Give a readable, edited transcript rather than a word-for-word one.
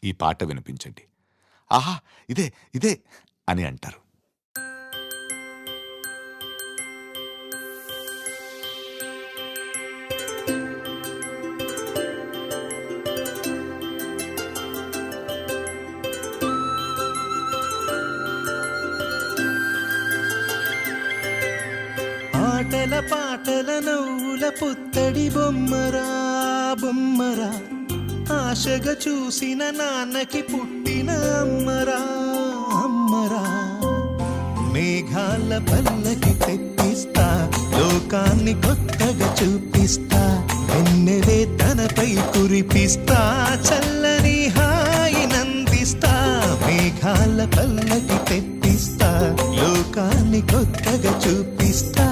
ఈ పాట వినిపించండి. ఆహా, ఇదే ఇదే అని అంటారు. ఆటల పాటల నవ్వుల పుత్తడి బొమ్మరా బొమ్మరా, ఆశగా చూసిన నాన్నకి పుట్టిన అమ్మరా అమ్మరా. మేఘాల పల్లకి తెప్పిస్తా, లోకాన్ని కొత్తగా చూపిస్తా, వెన్నెలే తనపై కురిపిస్తా, చల్లని హాయి నందిస్తా. మేఘాల పల్లకి తెప్పిస్తా, లోకాన్ని కొత్తగా చూపిస్తా,